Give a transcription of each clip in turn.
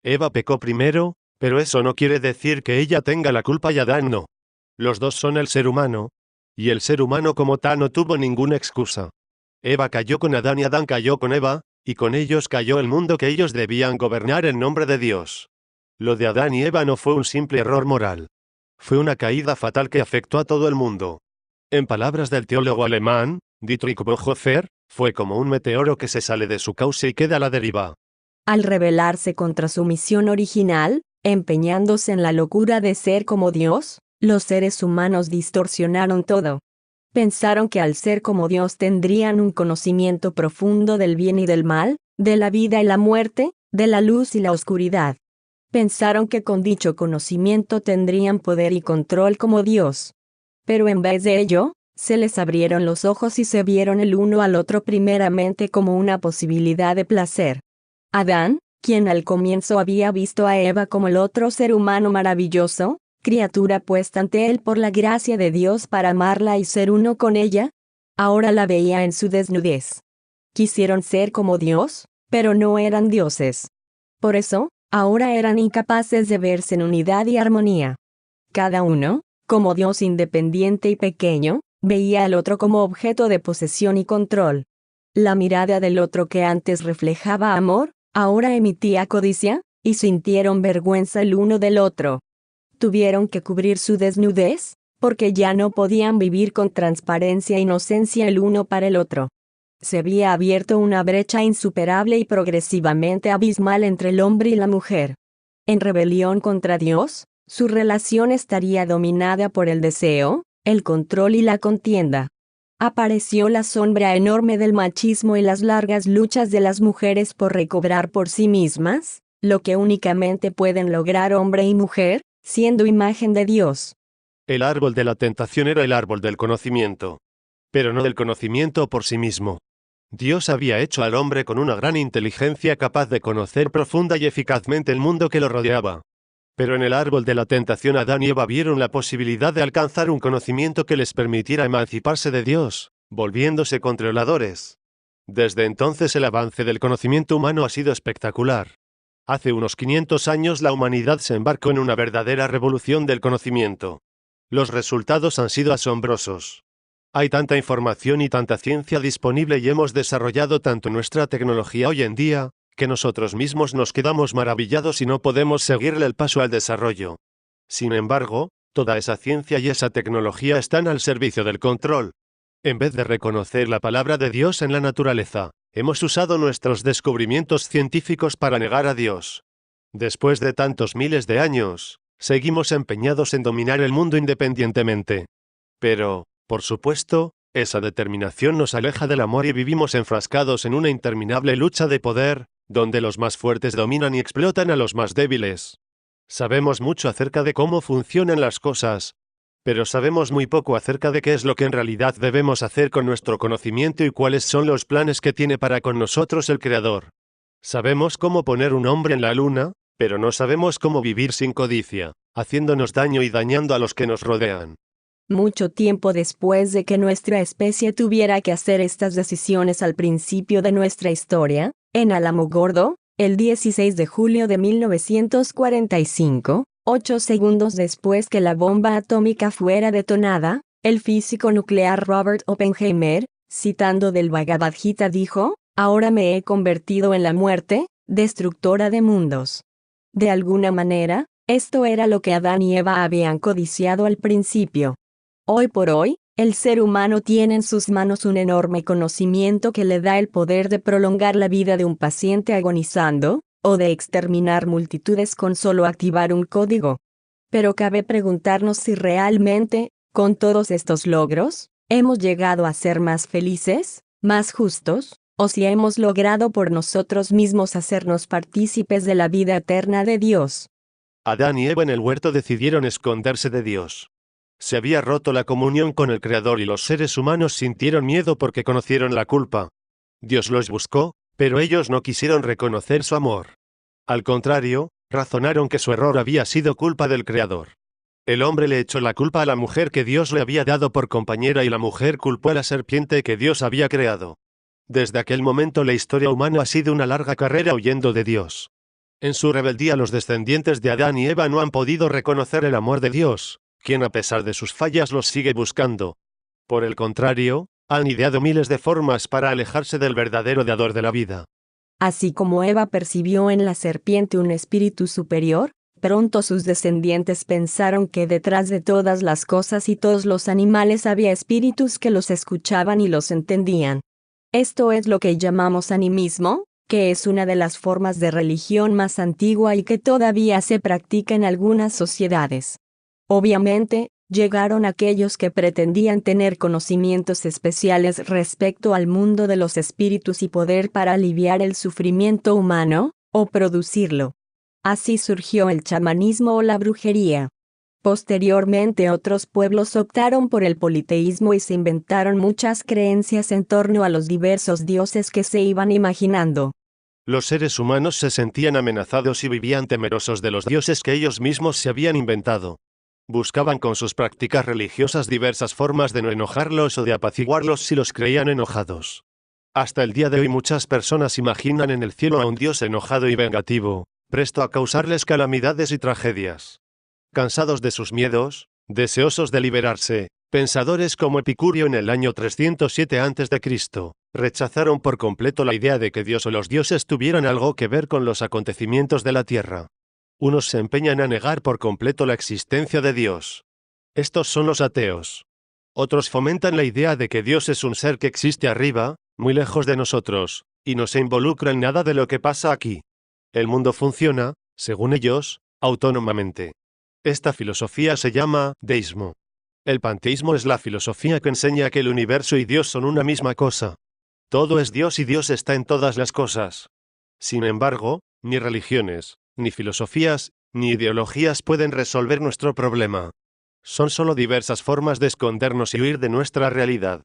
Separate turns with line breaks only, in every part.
Eva pecó primero, pero eso no quiere decir que ella tenga la culpa y Adán no. Los dos son el ser humano, y el ser humano como tal no tuvo ninguna excusa. Eva cayó con Adán y Adán cayó con Eva, y con ellos cayó el mundo que ellos debían gobernar en nombre de Dios. Lo de Adán y Eva no fue un simple error moral. Fue una caída fatal que afectó a todo el mundo. En palabras del teólogo alemán, Dietrich Bonhoeffer, fue como un meteoro que se sale de su cauce y queda a la deriva.
Al rebelarse contra su misión original, empeñándose en la locura de ser como Dios, los seres humanos distorsionaron todo. Pensaron que al ser como Dios tendrían un conocimiento profundo del bien y del mal, de la vida y la muerte, de la luz y la oscuridad. Pensaron que con dicho conocimiento tendrían poder y control como Dios. Pero en vez de ello, se les abrieron los ojos y se vieron el uno al otro primeramente como una posibilidad de placer. Adán, quien al comienzo había visto a Eva como el otro ser humano maravilloso, criatura puesta ante él por la gracia de Dios para amarla y ser uno con ella, ahora la veía en su desnudez. Quisieron ser como Dios, pero no eran dioses. Por eso, ahora eran incapaces de verse en unidad y armonía. Cada uno, como Dios independiente y pequeño, veía al otro como objeto de posesión y control. La mirada del otro que antes reflejaba amor, ahora emitía codicia, y sintieron vergüenza el uno del otro. Tuvieron que cubrir su desnudez, porque ya no podían vivir con transparencia e inocencia el uno para el otro. Se había abierto una brecha insuperable y progresivamente abismal entre el hombre y la mujer. En rebelión contra Dios, su relación estaría dominada por el deseo, el control y la contienda. Apareció la sombra enorme del machismo y las largas luchas de las mujeres por recobrar por sí mismas, lo que únicamente pueden lograr hombre y mujer, siendo imagen de Dios.
El árbol de la tentación era el árbol del conocimiento. Pero no del conocimiento por sí mismo. Dios había hecho al hombre con una gran inteligencia capaz de conocer profunda y eficazmente el mundo que lo rodeaba. Pero en el árbol de la tentación Adán y Eva vieron la posibilidad de alcanzar un conocimiento que les permitiera emanciparse de Dios, volviéndose controladores. Desde entonces el avance del conocimiento humano ha sido espectacular. Hace unos 500 años la humanidad se embarcó en una verdadera revolución del conocimiento. Los resultados han sido asombrosos. Hay tanta información y tanta ciencia disponible y hemos desarrollado tanto nuestra tecnología hoy en día, que nosotros mismos nos quedamos maravillados y no podemos seguirle el paso al desarrollo. Sin embargo, toda esa ciencia y esa tecnología están al servicio del control. En vez de reconocer la palabra de Dios en la naturaleza, hemos usado nuestros descubrimientos científicos para negar a Dios. Después de tantos miles de años, seguimos empeñados en dominar el mundo independientemente. Pero, por supuesto, esa determinación nos aleja del amor y vivimos enfrascados en una interminable lucha de poder, donde los más fuertes dominan y explotan a los más débiles. Sabemos mucho acerca de cómo funcionan las cosas, pero sabemos muy poco acerca de qué es lo que en realidad debemos hacer con nuestro conocimiento y cuáles son los planes que tiene para con nosotros el Creador. Sabemos cómo poner un hombre en la luna, pero no sabemos cómo vivir sin codicia, haciéndonos daño y dañando a los que nos rodean.
Mucho tiempo después de que nuestra especie tuviera que hacer estas decisiones al principio de nuestra historia, en Alamogordo, el 16 de julio de 1945, 8 segundos después que la bomba atómica fuera detonada, el físico nuclear Robert Oppenheimer, citando del Bhagavad Gita dijo, «Ahora me he convertido en la muerte, destructora de mundos». De alguna manera, esto era lo que Adán y Eva habían codiciado al principio. Hoy por hoy, el ser humano tiene en sus manos un enorme conocimiento que le da el poder de prolongar la vida de un paciente agonizando, o de exterminar multitudes con solo activar un código. Pero cabe preguntarnos si realmente, con todos estos logros, hemos llegado a ser más felices, más justos, o si hemos logrado por nosotros mismos hacernos partícipes de la vida eterna de Dios.
Adán y Eva en el huerto decidieron esconderse de Dios. Se había roto la comunión con el Creador y los seres humanos sintieron miedo porque conocieron la culpa. Dios los buscó, pero ellos no quisieron reconocer su amor. Al contrario, razonaron que su error había sido culpa del Creador. El hombre le echó la culpa a la mujer que Dios le había dado por compañera y la mujer culpó a la serpiente que Dios había creado. Desde aquel momento la historia humana ha sido una larga carrera huyendo de Dios. En su rebeldía los descendientes de Adán y Eva no han podido reconocer el amor de Dios, quien a pesar de sus fallas los sigue buscando. Por el contrario, han ideado miles de formas para alejarse del verdadero dador de la vida.
Así como Eva percibió en la serpiente un espíritu superior, pronto sus descendientes pensaron que detrás de todas las cosas y todos los animales había espíritus que los escuchaban y los entendían. Esto es lo que llamamos animismo, que es una de las formas de religión más antigua y que todavía se practica en algunas sociedades. Obviamente, llegaron aquellos que pretendían tener conocimientos especiales respecto al mundo de los espíritus y poder para aliviar el sufrimiento humano, o producirlo. Así surgió el chamanismo o la brujería. Posteriormente otros pueblos optaron por el politeísmo y se inventaron muchas creencias en torno a los diversos dioses que se iban imaginando.
Los seres humanos se sentían amenazados y vivían temerosos de los dioses que ellos mismos se habían inventado. Buscaban con sus prácticas religiosas diversas formas de no enojarlos o de apaciguarlos si los creían enojados. Hasta el día de hoy muchas personas imaginan en el cielo a un dios enojado y vengativo, presto a causarles calamidades y tragedias. Cansados de sus miedos, deseosos de liberarse, pensadores como Epicurio en el año 307 a.C., rechazaron por completo la idea de que Dios o los dioses tuvieran algo que ver con los acontecimientos de la tierra. Unos se empeñan a negar por completo la existencia de Dios. Estos son los ateos. Otros fomentan la idea de que Dios es un ser que existe arriba, muy lejos de nosotros, y no se involucra en nada de lo que pasa aquí. El mundo funciona, según ellos, autónomamente. Esta filosofía se llama deísmo. El panteísmo es la filosofía que enseña que el universo y Dios son una misma cosa. Todo es Dios y Dios está en todas las cosas. Sin embargo, ni religiones, ni filosofías, ni ideologías pueden resolver nuestro problema. Son solo diversas formas de escondernos y huir de nuestra realidad.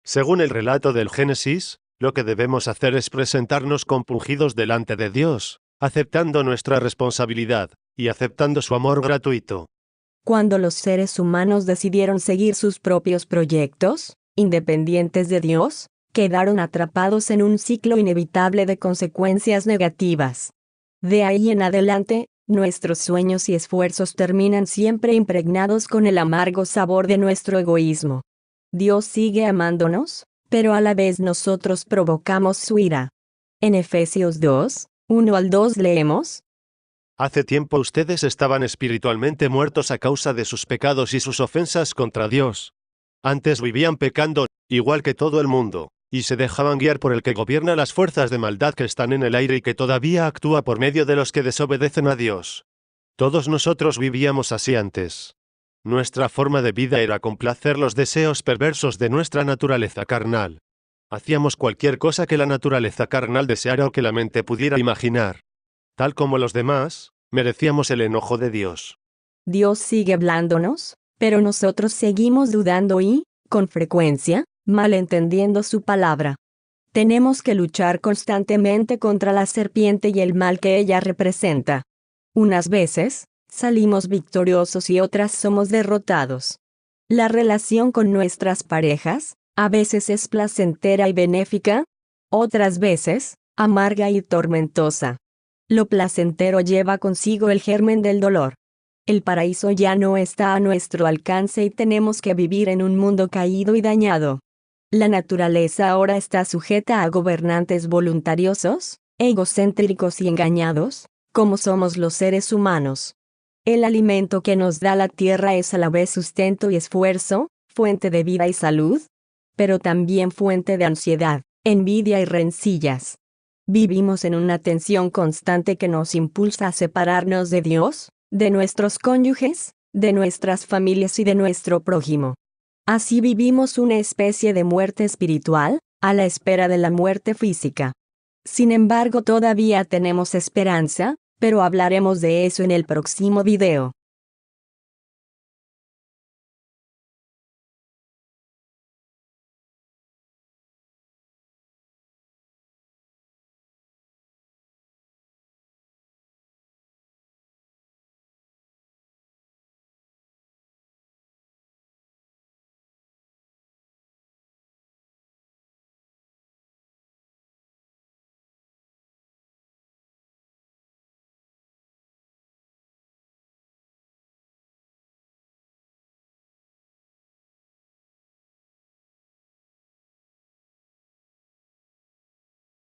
Según el relato del Génesis, lo que debemos hacer es presentarnos compungidos delante de Dios, aceptando nuestra responsabilidad, y aceptando su amor gratuito.
Cuando los seres humanos decidieron seguir sus propios proyectos, independientes de Dios, quedaron atrapados en un ciclo inevitable de consecuencias negativas. De ahí en adelante, nuestros sueños y esfuerzos terminan siempre impregnados con el amargo sabor de nuestro egoísmo. Dios sigue amándonos, pero a la vez nosotros provocamos su ira. En Efesios 2, 1-2 leemos:
Hace tiempo ustedes estaban espiritualmente muertos a causa de sus pecados y sus ofensas contra Dios. Antes vivían pecando, igual que todo el mundo, y se dejaban guiar por el que gobierna las fuerzas de maldad que están en el aire y que todavía actúa por medio de los que desobedecen a Dios. Todos nosotros vivíamos así antes. Nuestra forma de vida era complacer los deseos perversos de nuestra naturaleza carnal. Hacíamos cualquier cosa que la naturaleza carnal deseara o que la mente pudiera imaginar. Tal como los demás, merecíamos el enojo de Dios.
Dios sigue hablándonos, pero nosotros seguimos dudando y, con frecuencia, malentendiendo su palabra. Tenemos que luchar constantemente contra la serpiente y el mal que ella representa. Unas veces, salimos victoriosos y otras somos derrotados. La relación con nuestras parejas, a veces es placentera y benéfica, otras veces, amarga y tormentosa. Lo placentero lleva consigo el germen del dolor. El paraíso ya no está a nuestro alcance y tenemos que vivir en un mundo caído y dañado. La naturaleza ahora está sujeta a gobernantes voluntariosos, egocéntricos y engañados, como somos los seres humanos. El alimento que nos da la tierra es a la vez sustento y esfuerzo, fuente de vida y salud, pero también fuente de ansiedad, envidia y rencillas. Vivimos en una tensión constante que nos impulsa a separarnos de Dios, de nuestros cónyuges, de nuestras familias y de nuestro prójimo. Así vivimos una especie de muerte espiritual, a la espera de la muerte física. Sin embargo, todavía tenemos esperanza, pero hablaremos de eso en el próximo video.